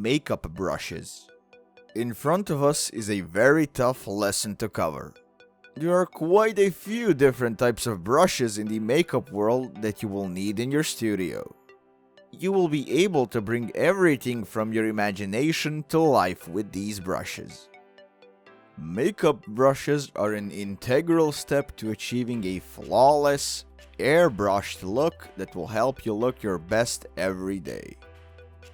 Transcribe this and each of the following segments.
makeup brushes. In front of us is a very tough lesson to cover. There are quite a few different types of brushes in the makeup world that you will need in your studio. You will be able to bring everything from your imagination to life with these brushes. Makeup brushes are an integral step to achieving a flawless, airbrushed look that will help you look your best every day.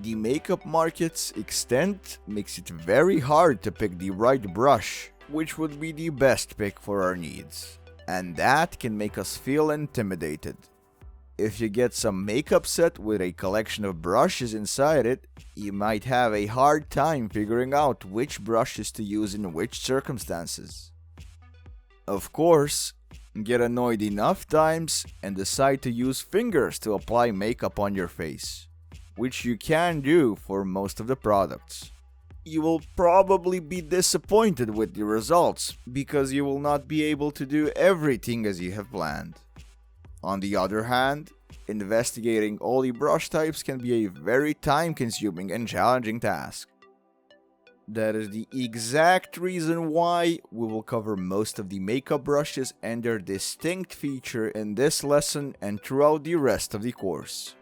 The makeup market's extent makes it very hard to pick the right brush, which would be the best pick for our needs, and that can make us feel intimidated. If you get some makeup set with a collection of brushes inside it, you might have a hard time figuring out which brushes to use in which circumstances. Of course, get annoyed enough times and decide to use fingers to apply makeup on your face, which you can do for most of the products. You will probably be disappointed with the results because you will not be able to do everything as you have planned. On the other hand, investigating all the brush types can be a very time-consuming and challenging task. That is the exact reason why we will cover most of the makeup brushes and their distinct feature in this lesson and throughout the rest of the course.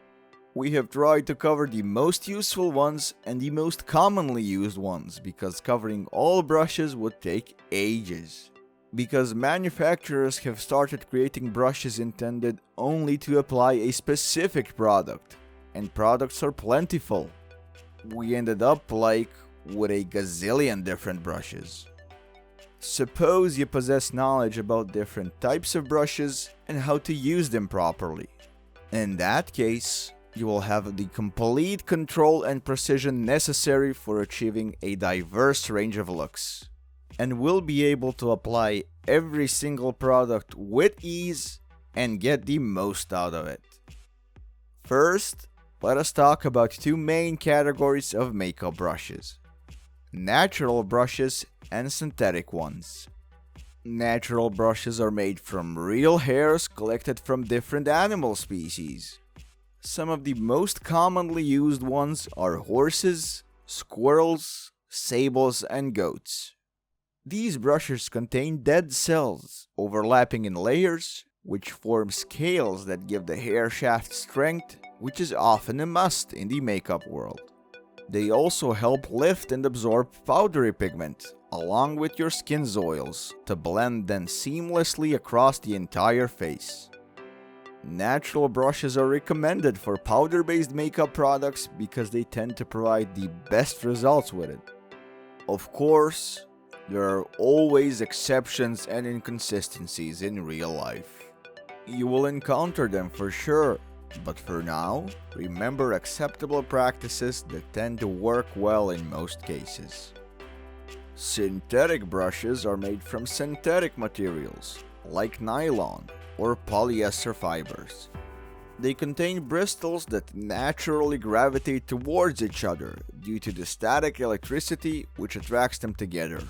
We have tried to cover the most useful ones and the most commonly used ones because covering all brushes would take ages. Because manufacturers have started creating brushes intended only to apply a specific product, and products are plentiful. We ended up with a gazillion different brushes. Suppose you possess knowledge about different types of brushes and how to use them properly. In that case, you will have the complete control and precision necessary for achieving a diverse range of looks, and will be able to apply every single product with ease and get the most out of it. First, let us talk about two main categories of makeup brushes: natural brushes and synthetic ones. Natural brushes are made from real hairs collected from different animal species. Some of the most commonly used ones are horses, squirrels, sables, and goats. These brushes contain dead cells overlapping in layers, which form scales that give the hair shaft strength, which is often a must in the makeup world. They also help lift and absorb powdery pigment, along with your skin's oils, to blend them seamlessly across the entire face. Natural brushes are recommended for powder-based makeup products because they tend to provide the best results with it. Of course, there are always exceptions and inconsistencies in real life. You will encounter them for sure, but for now, remember acceptable practices that tend to work well in most cases. Synthetic brushes are made from synthetic materials, like nylon or polyester fibers. They contain bristles that naturally gravitate towards each other due to the static electricity which attracts them together,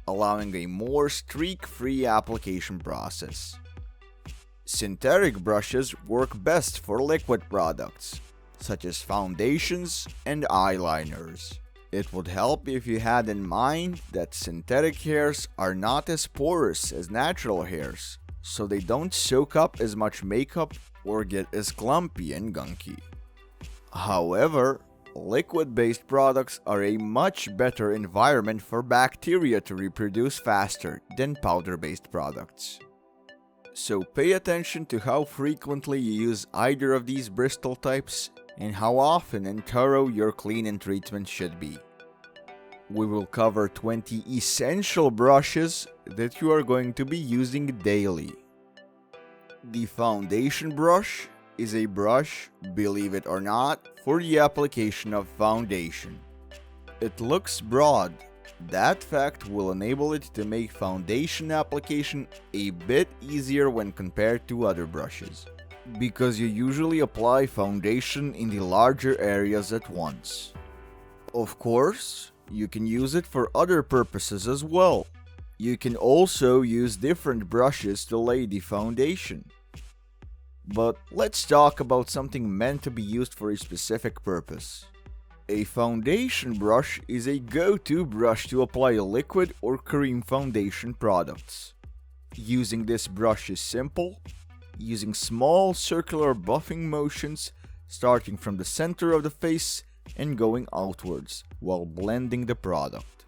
allowing a more streak-free application process. Synthetic brushes work best for liquid products, such as foundations and eyeliners. It would help if you had in mind that synthetic hairs are not as porous as natural hairs, so they don't soak up as much makeup or get as clumpy and gunky. However, liquid-based products are a much better environment for bacteria to reproduce faster than powder-based products. So pay attention to how frequently you use either of these bristle types and how often and thorough your cleaning treatment should be. We will cover 20 essential brushes that you are going to be using daily. The foundation brush is a brush, believe it or not, for the application of foundation. It looks broad. That fact will enable it to make foundation application a bit easier when compared to other brushes, because you usually apply foundation in the larger areas at once. Of course, you can use it for other purposes as well. You can also use different brushes to lay the foundation. But let's talk about something meant to be used for a specific purpose. A foundation brush is a go-to brush to apply liquid or cream foundation products. Using this brush is simple, using small circular buffing motions starting from the center of the face and going outwards while blending the product.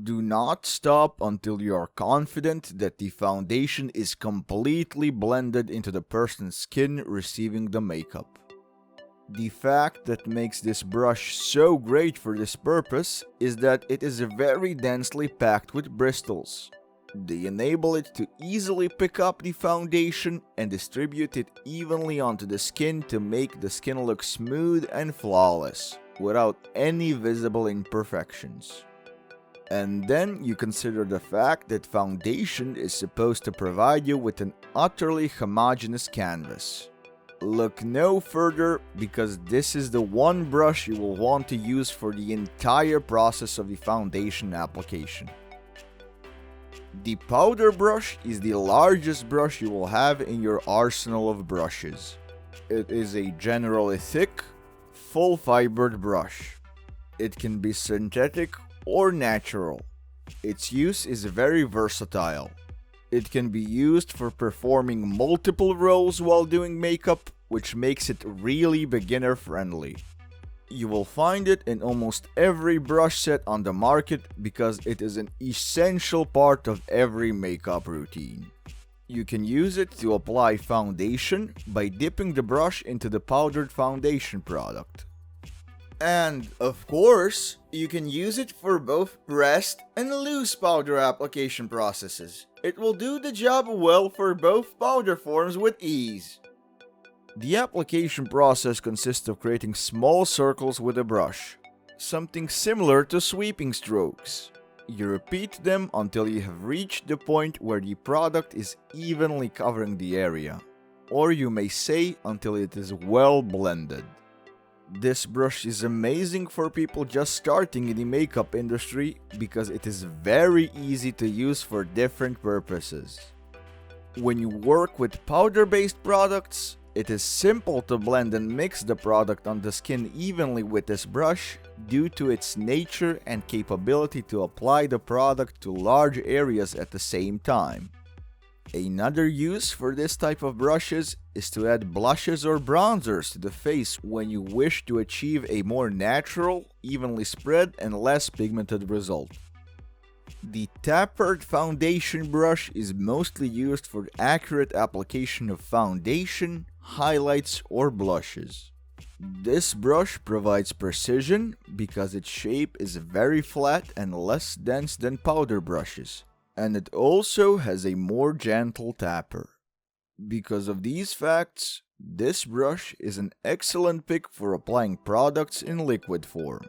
Do not stop until you are confident that the foundation is completely blended into the person's skin receiving the makeup. The fact that makes this brush so great for this purpose is that it is very densely packed with bristles. They enable it to easily pick up the foundation and distribute it evenly onto the skin to make the skin look smooth and flawless, without any visible imperfections. And then you consider the fact that foundation is supposed to provide you with an utterly homogeneous canvas. Look no further, because this is the one brush you will want to use for the entire process of the foundation application. The powder brush is the largest brush you will have in your arsenal of brushes. It is a generally thick, full-fibered brush. It can be synthetic or natural. Its use is very versatile. It can be used for performing multiple roles while doing makeup, which makes it really beginner friendly. You will find it in almost every brush set on the market because it is an essential part of every makeup routine. You can use it to apply foundation by dipping the brush into the powdered foundation product. And, of course, you can use it for both pressed and loose powder application processes. It will do the job well for both powder forms with ease. The application process consists of creating small circles with a brush, something similar to sweeping strokes. You repeat them until you have reached the point where the product is evenly covering the area, or you may say until it is well blended. This brush is amazing for people just starting in the makeup industry because it is very easy to use for different purposes. When you work with powder-based products, it is simple to blend and mix the product on the skin evenly with this brush due to its nature and capability to apply the product to large areas at the same time. Another use for this type of brushes is to add blushes or bronzers to the face when you wish to achieve a more natural, evenly spread, and less pigmented result. The Tapered foundation brush is mostly used for accurate application of foundation, highlights, or blushes. This brush provides precision because its shape is very flat and less dense than powder brushes, and it also has a more gentle taper. Because of these facts, this brush is an excellent pick for applying products in liquid form.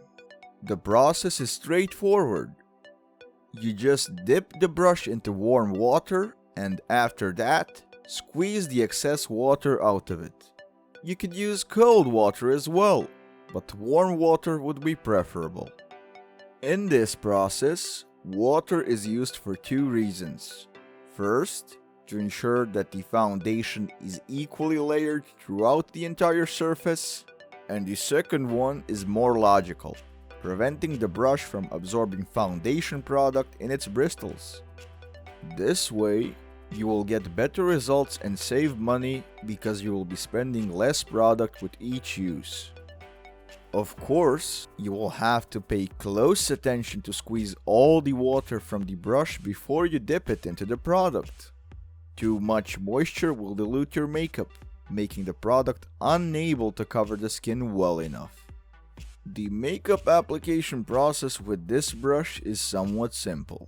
The process is straightforward. You just dip the brush into warm water and after that, squeeze the excess water out of it. You could use cold water as well, but warm water would be preferable. In this process, water is used for two reasons. First, to ensure that the foundation is equally layered throughout the entire surface, and the second one is more logical, preventing the brush from absorbing foundation product in its bristles. This way, you will get better results and save money because you will be spending less product with each use. Of course, you will have to pay close attention to squeeze all the water from the brush before you dip it into the product. Too much moisture will dilute your makeup, making the product unable to cover the skin well enough. The makeup application process with this brush is somewhat simple.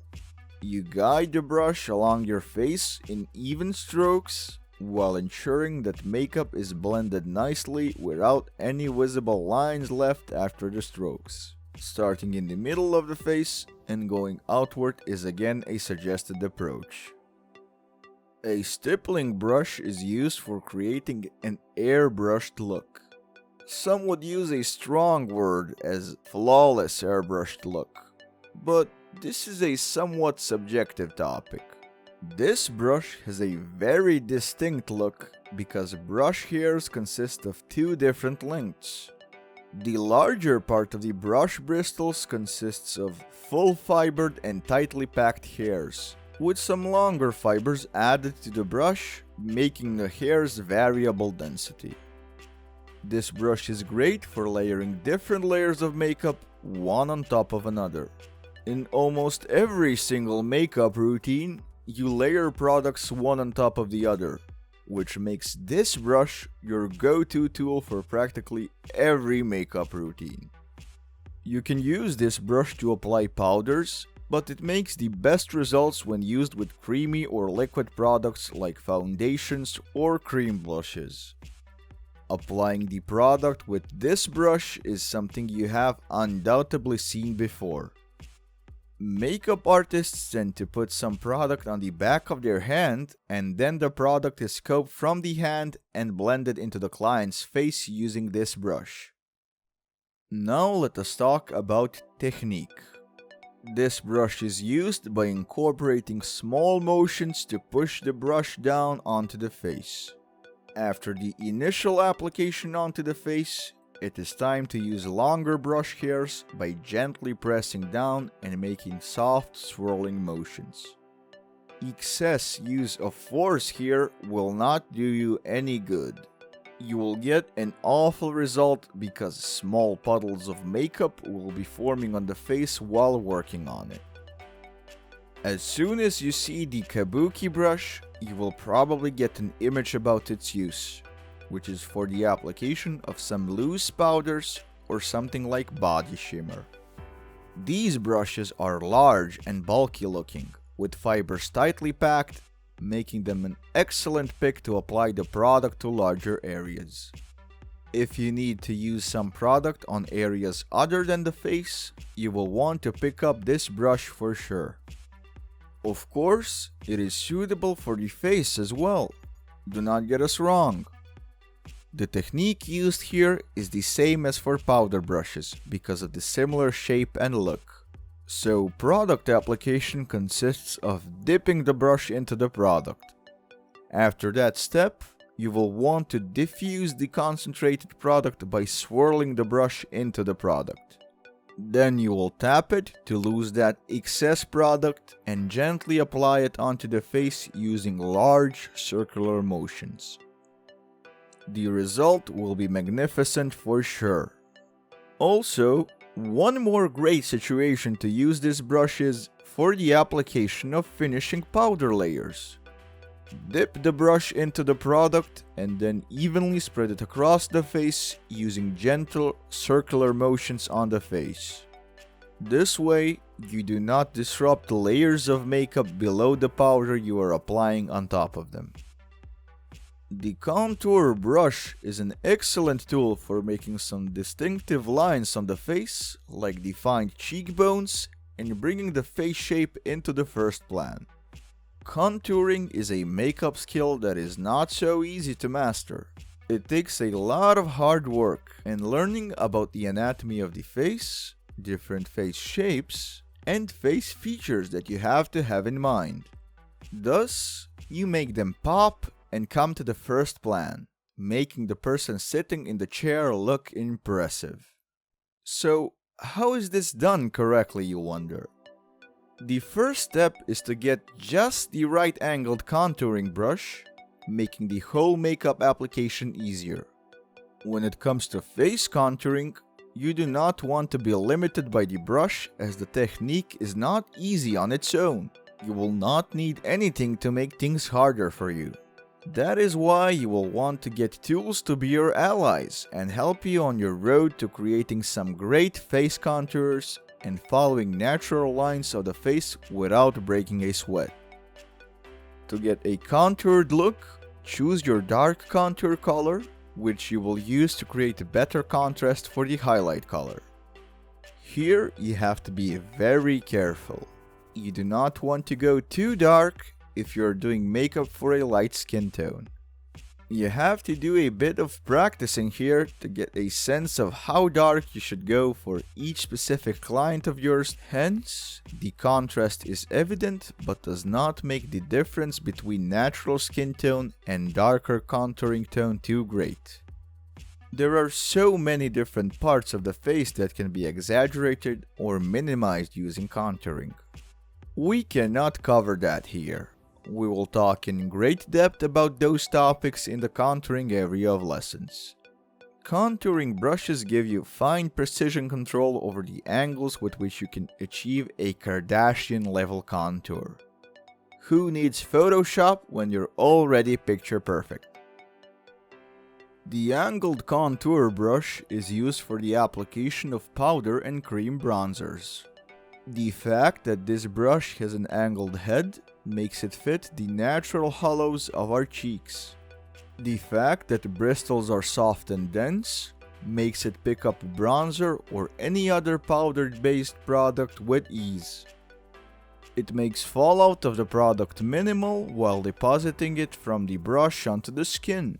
You guide the brush along your face in even strokes while ensuring that makeup is blended nicely without any visible lines left after the strokes. Starting in the middle of the face and going outward is again a suggested approach. A stippling brush is used for creating an airbrushed look. Some would use a strong word as flawless airbrushed look, but this is a somewhat subjective topic. This brush has a very distinct look because brush hairs consist of two different lengths. The larger part of the brush bristles consists of full fibered and tightly packed hairs, with some longer fibers added to the brush, making the hair's variable density. This brush is great for layering different layers of makeup, one on top of another. In almost every single makeup routine, you layer products one on top of the other, which makes this brush your go-to tool for practically every makeup routine. You can use this brush to apply powders, but it makes the best results when used with creamy or liquid products like foundations or cream blushes. Applying the product with this brush is something you have undoubtedly seen before. Makeup artists tend to put some product on the back of their hand, and then the product is scoped from the hand and blended into the client's face using this brush. Now let us talk about technique. This brush is used by incorporating small motions to push the brush down onto the face. After the initial application onto the face, it is time to use longer brush hairs by gently pressing down and making soft swirling motions. Excess use of force here will not do you any good. You will get an awful result because small puddles of makeup will be forming on the face while working on it. As soon as you see the Kabuki brush, you will probably get an image about its use, which is for the application of some loose powders or something like body shimmer. These brushes are large and bulky looking, with fibers tightly packed, making them an excellent pick to apply the product to larger areas. If you need to use some product on areas other than the face, you will want to pick up this brush for sure. Of course, it is suitable for the face as well. Do not get us wrong. The technique used here is the same as for powder brushes because of the similar shape and look. So, product application consists of dipping the brush into the product. After that step, you will want to diffuse the concentrated product by swirling the brush into the product. Then you will tap it to lose that excess product and gently apply it onto the face using large circular motions. The result will be magnificent for sure. Also, one more great situation to use this brush is for the application of finishing powder layers. Dip the brush into the product and then evenly spread it across the face using gentle circular motions on the face. This way, you do not disrupt the layers of makeup below the powder you are applying on top of them. The contour brush is an excellent tool for making some distinctive lines on the face, like defined cheekbones, and bringing the face shape into the first plan. Contouring is a makeup skill that is not so easy to master. It takes a lot of hard work and learning about the anatomy of the face, different face shapes, and face features that you have to have in mind. Thus, you make them pop and come to the first plan, making the person sitting in the chair look impressive. So, how is this done correctly, you wonder? The first step is to get just the right angled contouring brush, making the whole makeup application easier. When it comes to face contouring, you do not want to be limited by the brush as the technique is not easy on its own. You will not need anything to make things harder for you. That is why you will want to get tools to be your allies and help you on your road to creating some great face contours and following natural lines of the face without breaking a sweat. To get a contoured look, choose your dark contour color, which you will use to create a better contrast for the highlight color. Here you have to be very careful. You do not want to go too dark if you're doing makeup for a light skin tone. You have to do a bit of practicing here to get a sense of how dark you should go for each specific client of yours, hence, the contrast is evident but does not make the difference between natural skin tone and darker contouring tone too great. There are so many different parts of the face that can be exaggerated or minimized using contouring. We cannot cover that here. We will talk in great depth about those topics in the contouring area of lessons. Contouring brushes give you fine precision control over the angles with which you can achieve a Kardashian level contour. Who needs Photoshop when you're already picture perfect? The angled contour brush is used for the application of powder and cream bronzers. The fact that this brush has an angled head makes it fit the natural hollows of our cheeks. The fact that the bristles are soft and dense makes it pick up bronzer or any other powder-based product with ease. It makes fallout of the product minimal while depositing it from the brush onto the skin.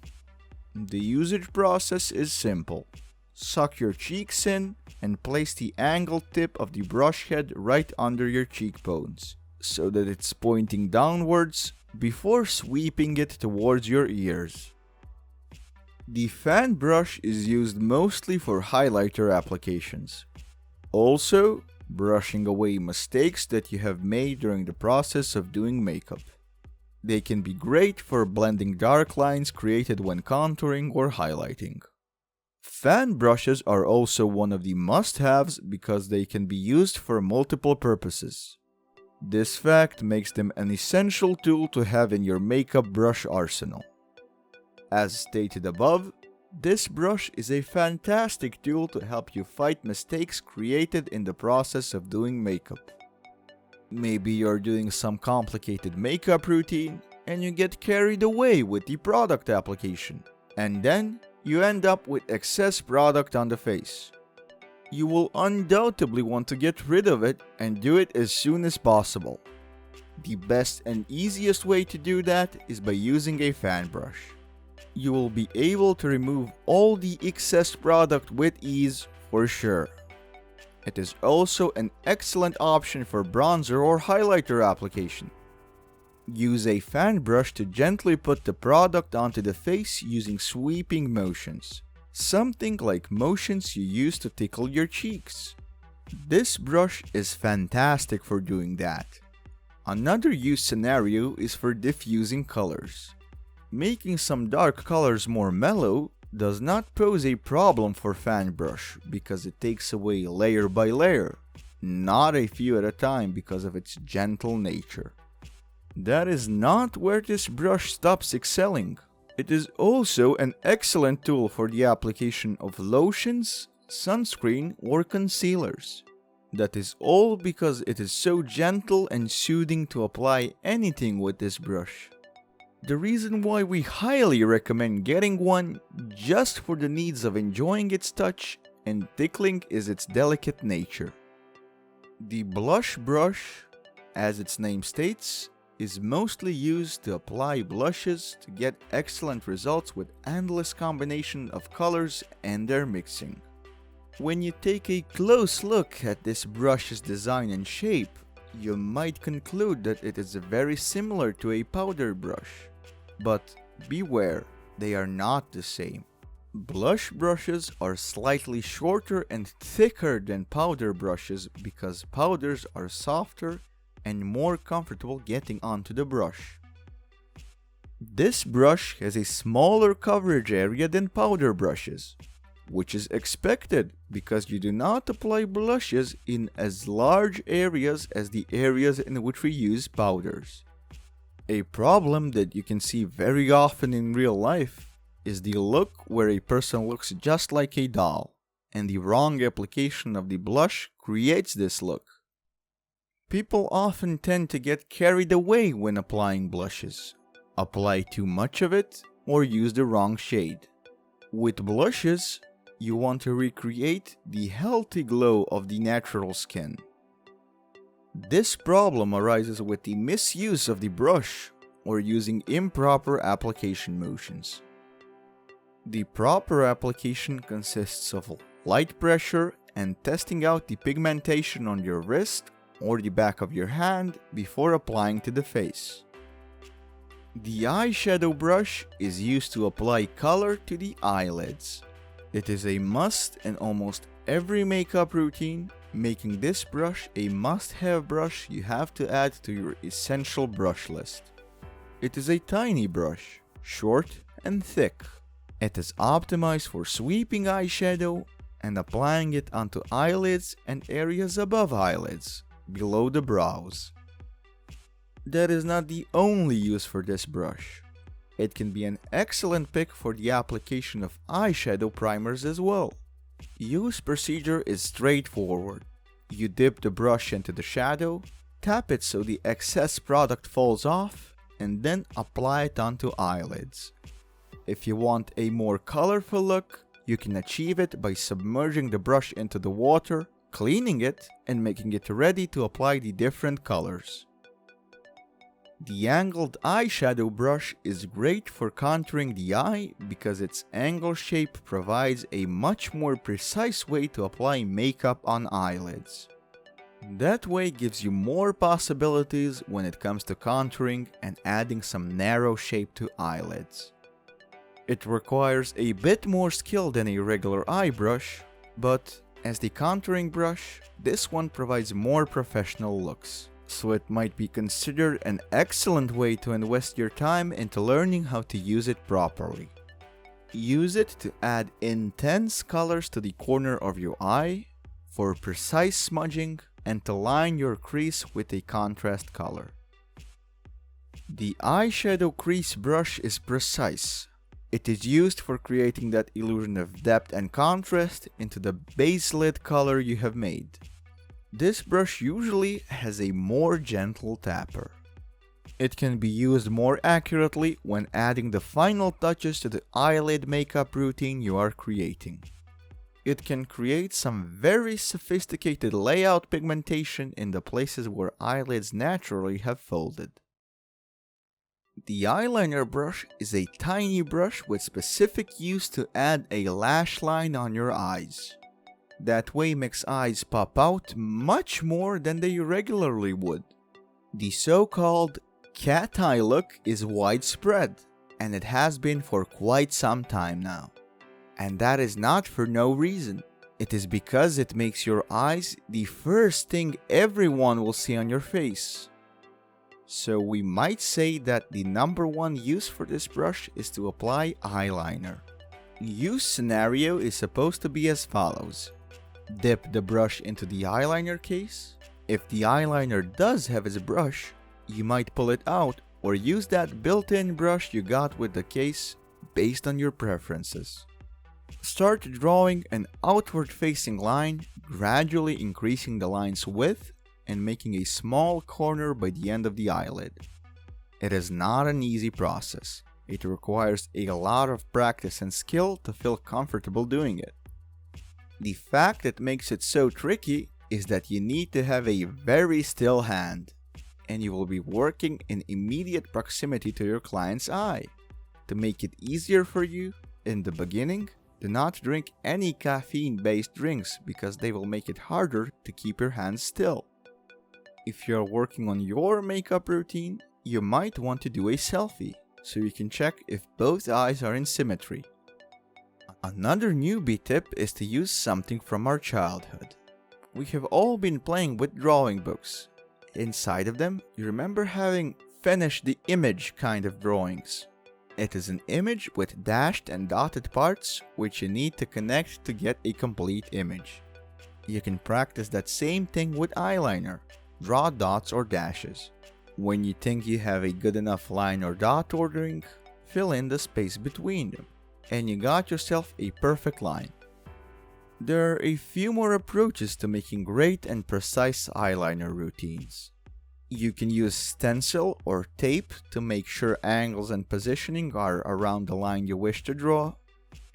The usage process is simple. Suck your cheeks in and place the angled tip of the brush head right under your cheekbones, so that it's pointing downwards before sweeping it towards your ears. The fan brush is used mostly for highlighter applications. Also, brushing away mistakes that you have made during the process of doing makeup. They can be great for blending dark lines created when contouring or highlighting. Fan brushes are also one of the must-haves because they can be used for multiple purposes. This fact makes them an essential tool to have in your makeup brush arsenal. As stated above, this brush is a fantastic tool to help you fight mistakes created in the process of doing makeup. Maybe you're doing some complicated makeup routine and you get carried away with the product application, and then you end up with excess product on the face. You will undoubtedly want to get rid of it and do it as soon as possible. The best and easiest way to do that is by using a fan brush. You will be able to remove all the excess product with ease for sure. It is also an excellent option for bronzer or highlighter application. Use a fan brush to gently put the product onto the face using sweeping motions, something like motions you use to tickle your cheeks. This brush is fantastic for doing that. Another use scenario is for diffusing colors. Making some dark colors more mellow does not pose a problem for fan brush because it takes away layer by layer, not a few at a time because of its gentle nature. That is not where this brush stops excelling. It is also an excellent tool for the application of lotions, sunscreen, or concealers. That is all because it is so gentle and soothing to apply anything with this brush. The reason why we highly recommend getting one just for the needs of enjoying its touch and tickling is its delicate nature. The blush brush, as its name states, is mostly used to apply blushes to get excellent results with endless combination of colors and their mixing. When you take a close look at this brush's design and shape, you might conclude that it is very similar to a powder brush. But beware, they are not the same. Blush brushes are slightly shorter and thicker than powder brushes because powders are softer and more comfortable getting onto the brush. This brush has a smaller coverage area than powder brushes, which is expected because you do not apply blushes in as large areas as the areas in which we use powders. A problem that you can see very often in real life is the look where a person looks just like a doll, and the wrong application of the blush creates this look. People often tend to get carried away when applying blushes, apply too much of it, or use the wrong shade. With blushes, you want to recreate the healthy glow of the natural skin. This problem arises with the misuse of the brush or using improper application motions. The proper application consists of light pressure and testing out the pigmentation on your wrist or the back of your hand before applying to the face. The eyeshadow brush is used to apply color to the eyelids. It is a must in almost every makeup routine, making this brush a must-have brush you have to add to your essential brush list. It is a tiny brush, short and thick. It is optimized for sweeping eyeshadow and applying it onto eyelids and areas above eyelids, below the brows. That is not the only use for this brush. It can be an excellent pick for the application of eyeshadow primers as well. Use procedure is straightforward. You dip the brush into the shadow, tap it so the excess product falls off, and then apply it onto eyelids. If you want a more colorful look, you can achieve it by submerging the brush into the water, cleaning it, and making it ready to apply the different colors. The angled eyeshadow brush is great for contouring the eye because its angle shape provides a much more precise way to apply makeup on eyelids. That way gives you more possibilities when it comes to contouring and adding some narrow shape to eyelids. It requires a bit more skill than a regular eye brush, but as the contouring brush, this one provides more professional looks. So it might be considered an excellent way to invest your time into learning how to use it properly. Use it to add intense colors to the corner of your eye, for precise smudging, and to line your crease with a contrast color. The eyeshadow crease brush is precise. It is used for creating that illusion of depth and contrast into the base lid color you have made. This brush usually has a more gentle tapper. It can be used more accurately when adding the final touches to the eyelid makeup routine you are creating. It can create some very sophisticated layout pigmentation in the places where eyelids naturally have folded. The eyeliner brush is a tiny brush with specific use to add a lash line on your eyes. That way makes eyes pop out much more than they regularly would. The so-called cat eye look is widespread, and it has been for quite some time now. And that is not for no reason. It is because it makes your eyes the first thing everyone will see on your face. So we might say that the number one use for this brush is to apply eyeliner. Use scenario is supposed to be as follows. Dip the brush into the eyeliner case. If the eyeliner does have its brush, you might pull it out or use that built-in brush you got with the case based on your preferences. Start drawing an outward-facing line, gradually increasing the line's width and making a small corner by the end of the eyelid. It is not an easy process. It requires a lot of practice and skill to feel comfortable doing it. The fact that makes it so tricky is that you need to have a very still hand, and you will be working in immediate proximity to your client's eye. To make it easier for you, in the beginning, do not drink any caffeine-based drinks because they will make it harder to keep your hands still. If you're working on your makeup routine, you might want to do a selfie, so you can check if both eyes are in symmetry. Another newbie tip is to use something from our childhood. We have all been playing with drawing books. Inside of them, you remember having finish the image kind of drawings. It is an image with dashed and dotted parts which you need to connect to get a complete image. You can practice that same thing with eyeliner. Draw dots or dashes. When you think you have a good enough line or dot ordering, fill in the space between them, and you got yourself a perfect line. There are a few more approaches to making great and precise eyeliner routines. You can use stencil or tape to make sure angles and positioning are around the line you wish to draw,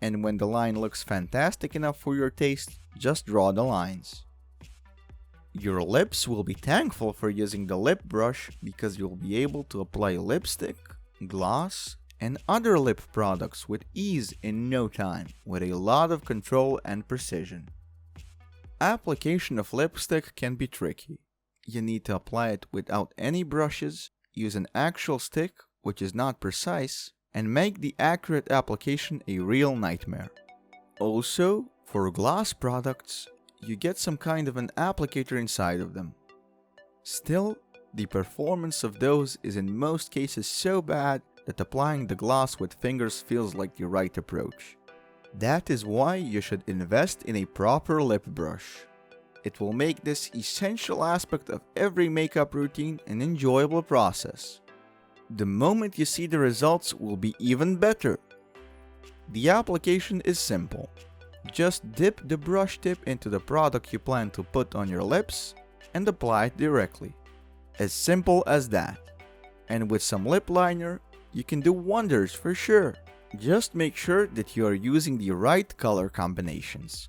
and when the line looks fantastic enough for your taste, just draw the lines. Your lips will be thankful for using the lip brush because you'll be able to apply lipstick, gloss, and other lip products with ease in no time, with a lot of control and precision. Application of lipstick can be tricky. You need to apply it without any brushes, use an actual stick, which is not precise, and make the accurate application a real nightmare. Also, for gloss products, you get some kind of an applicator inside of them. Still, the performance of those is in most cases so bad that applying the gloss with fingers feels like the right approach. That is why you should invest in a proper lip brush. It will make this essential aspect of every makeup routine an enjoyable process. The moment you see the results will be even better. The application is simple. Just dip the brush tip into the product you plan to put on your lips and apply it directly. As simple as that. And with some lip liner, you can do wonders for sure. Just make sure that you are using the right color combinations.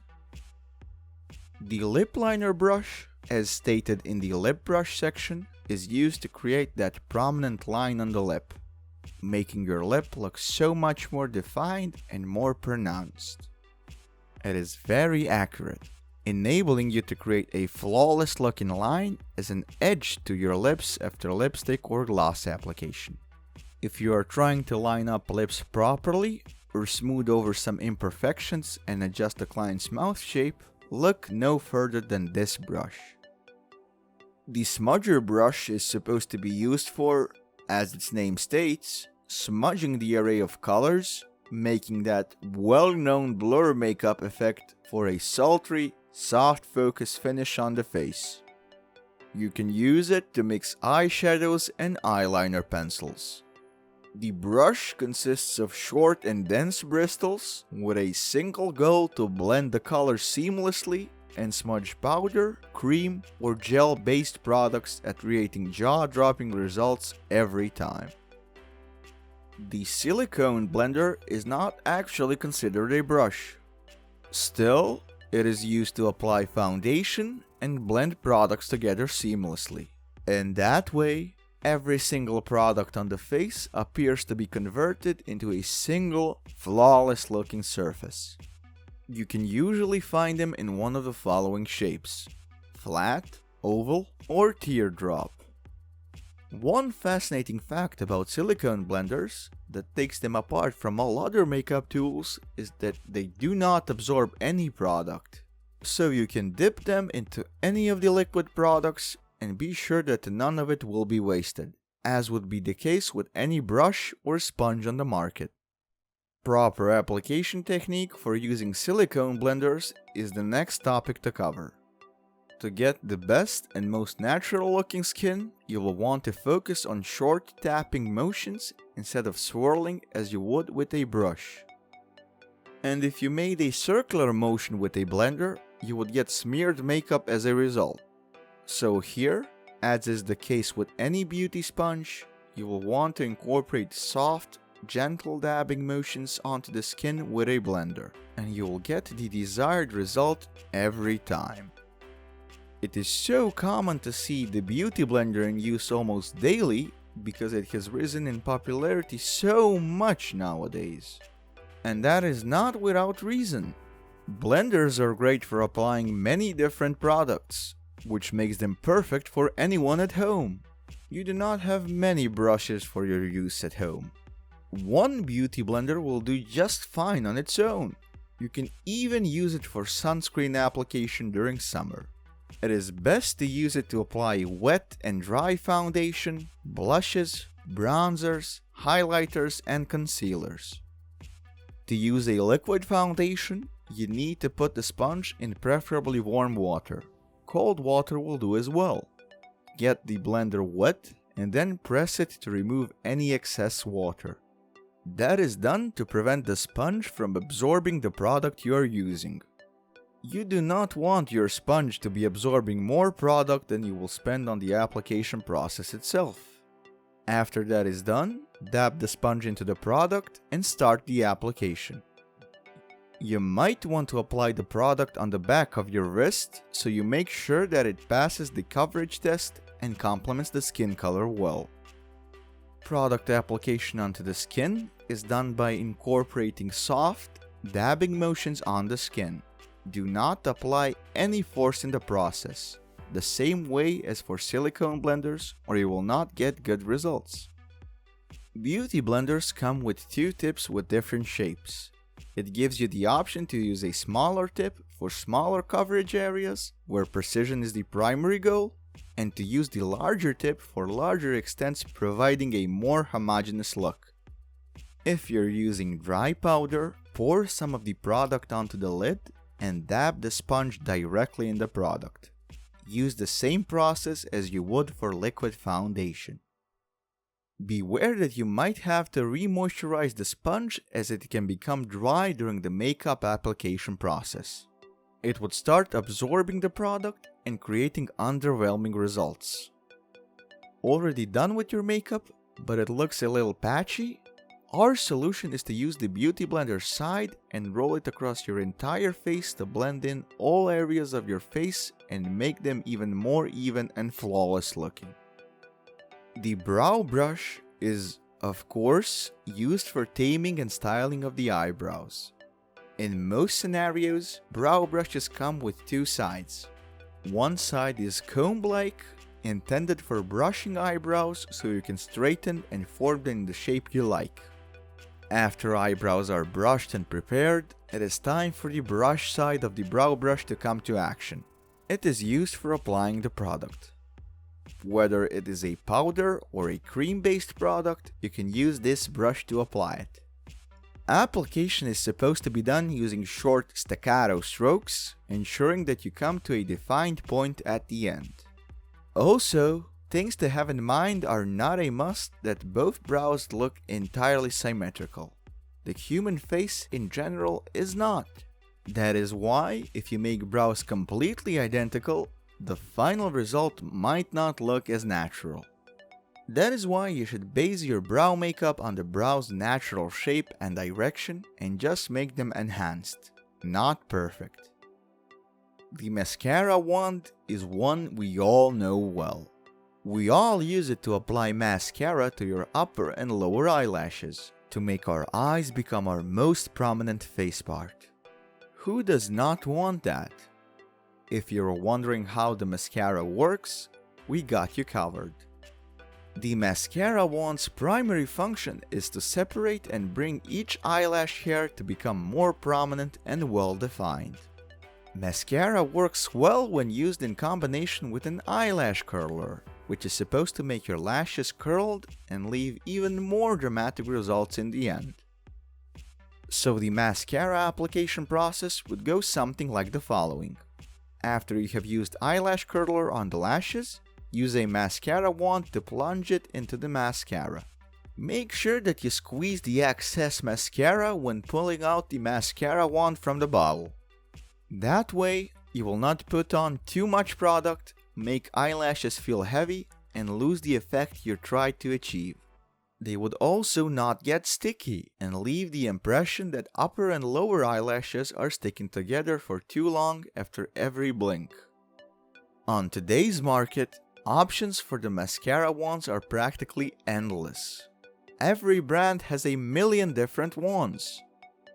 The lip liner brush, as stated in the lip brush section, is used to create that prominent line on the lip, making your lip look so much more defined and more pronounced. It is very accurate, enabling you to create a flawless looking line as an edge to your lips after lipstick or gloss application. If you are trying to line up lips properly or smooth over some imperfections and adjust the client's mouth shape, look no further than this brush. The smudger brush is supposed to be used for, as its name states, smudging the array of colors, making that well-known blur makeup effect for a sultry, soft focus finish on the face. You can use it to mix eyeshadows and eyeliner pencils. The brush consists of short and dense bristles with a single goal to blend the colors seamlessly and smudge powder, cream, or gel-based products at creating jaw-dropping results every time. The Silicone Blender is not actually considered a brush. Still, it is used to apply foundation and blend products together seamlessly. And that way, every single product on the face appears to be converted into a single, flawless looking surface. You can usually find them in one of the following shapes: flat, oval, or teardrop. One fascinating fact about silicone blenders that takes them apart from all other makeup tools is that they do not absorb any product. So you can dip them into any of the liquid products and be sure that none of it will be wasted, as would be the case with any brush or sponge on the market. Proper application technique for using silicone blenders is the next topic to cover. To get the best and most natural looking skin, you will want to focus on short tapping motions instead of swirling as you would with a brush. And if you made a circular motion with a blender, you would get smeared makeup as a result. So here, as is the case with any beauty sponge, you will want to incorporate soft, gentle dabbing motions onto the skin with a blender, and you will get the desired result every time. It is so common to see the beauty blender in use almost daily because it has risen in popularity so much nowadays. And that is not without reason. Blenders are great for applying many different products, which makes them perfect for anyone at home. You do not have many brushes for your use at home. One beauty blender will do just fine on its own. You can even use it for sunscreen application during summer. It is best to use it to apply wet and dry foundation, blushes, bronzers, highlighters, and concealers. To use a liquid foundation, you need to put the sponge in preferably warm water. Cold water will do as well. Get the blender wet and then press it to remove any excess water. That is done to prevent the sponge from absorbing the product you are using. You do not want your sponge to be absorbing more product than you will spend on the application process itself. After that is done, dab the sponge into the product and start the application. You might want to apply the product on the back of your wrist so you make sure that it passes the coverage test and complements the skin color well. Product application onto the skin is done by incorporating soft, dabbing motions on the skin. Do not apply any force in the process, the same way as for silicone blenders, or you will not get good results. Beauty blenders come with two tips with different shapes. It gives you the option to use a smaller tip for smaller coverage areas where precision is the primary goal, and to use the larger tip for larger extents, providing a more homogeneous look. If you're using dry powder, pour some of the product onto the lid and dab the sponge directly in the product. Use the same process as you would for liquid foundation. Beware that you might have to re-moisturize the sponge, as it can become dry during the makeup application process. It would start absorbing the product and creating underwhelming results. Already done with your makeup, but it looks a little patchy? Our solution is to use the Beauty Blender side and roll it across your entire face to blend in all areas of your face and make them even more even and flawless looking. The brow brush is, of course, used for taming and styling of the eyebrows. In most scenarios, brow brushes come with two sides. One side is comb-like, intended for brushing eyebrows so you can straighten and form them in the shape you like. After eyebrows are brushed and prepared, it is time for the brush side of the brow brush to come to action. It is used for applying the product. Whether it is a powder or a cream-based product, you can use this brush to apply it. Application is supposed to be done using short staccato strokes, ensuring that you come to a defined point at the end. Also, things to have in mind are not a must that both brows look entirely symmetrical. The human face in general is not. That is why, if you make brows completely identical, the final result might not look as natural. That is why you should base your brow makeup on the brow's natural shape and direction and just make them enhanced, not perfect. The mascara wand is one we all know well. We all use it to apply mascara to your upper and lower eyelashes, to make our eyes become our most prominent face part. Who does not want that? If you're wondering how the mascara works, we got you covered. The mascara wand's primary function is to separate and bring each eyelash hair to become more prominent and well defined. Mascara works well when used in combination with an eyelash curler, which is supposed to make your lashes curled and leave even more dramatic results in the end. So the mascara application process would go something like the following. After you have used eyelash curler on the lashes, use a mascara wand to plunge it into the mascara. Make sure that you squeeze the excess mascara when pulling out the mascara wand from the bottle. That way, you will not put on too much product, make eyelashes feel heavy, and lose the effect you tried to achieve. They would also not get sticky and leave the impression that upper and lower eyelashes are sticking together for too long after every blink. On today's market, options for the mascara wands are practically endless. Every brand has a million different wands.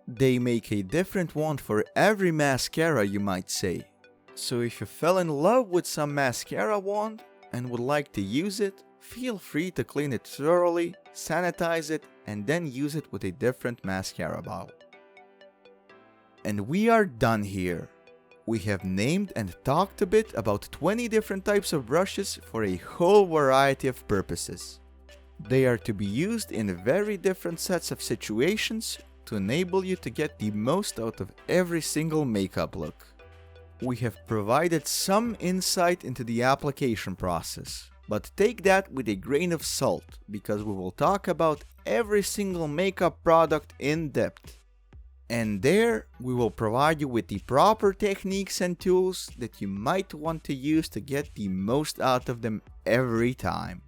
They make a different wand for every mascara, you might say. So if you fell in love with some mascara wand and would like to use it, feel free to clean it thoroughly, sanitize it, and then use it with a different mascara bottle. And we are done here. We have named and talked a bit about 20 different types of brushes for a whole variety of purposes. They are to be used in very different sets of situations to enable you to get the most out of every single makeup look. We have provided some insight into the application process, but take that with a grain of salt, because we will talk about every single makeup product in depth. And there, we will provide you with the proper techniques and tools that you might want to use to get the most out of them every time.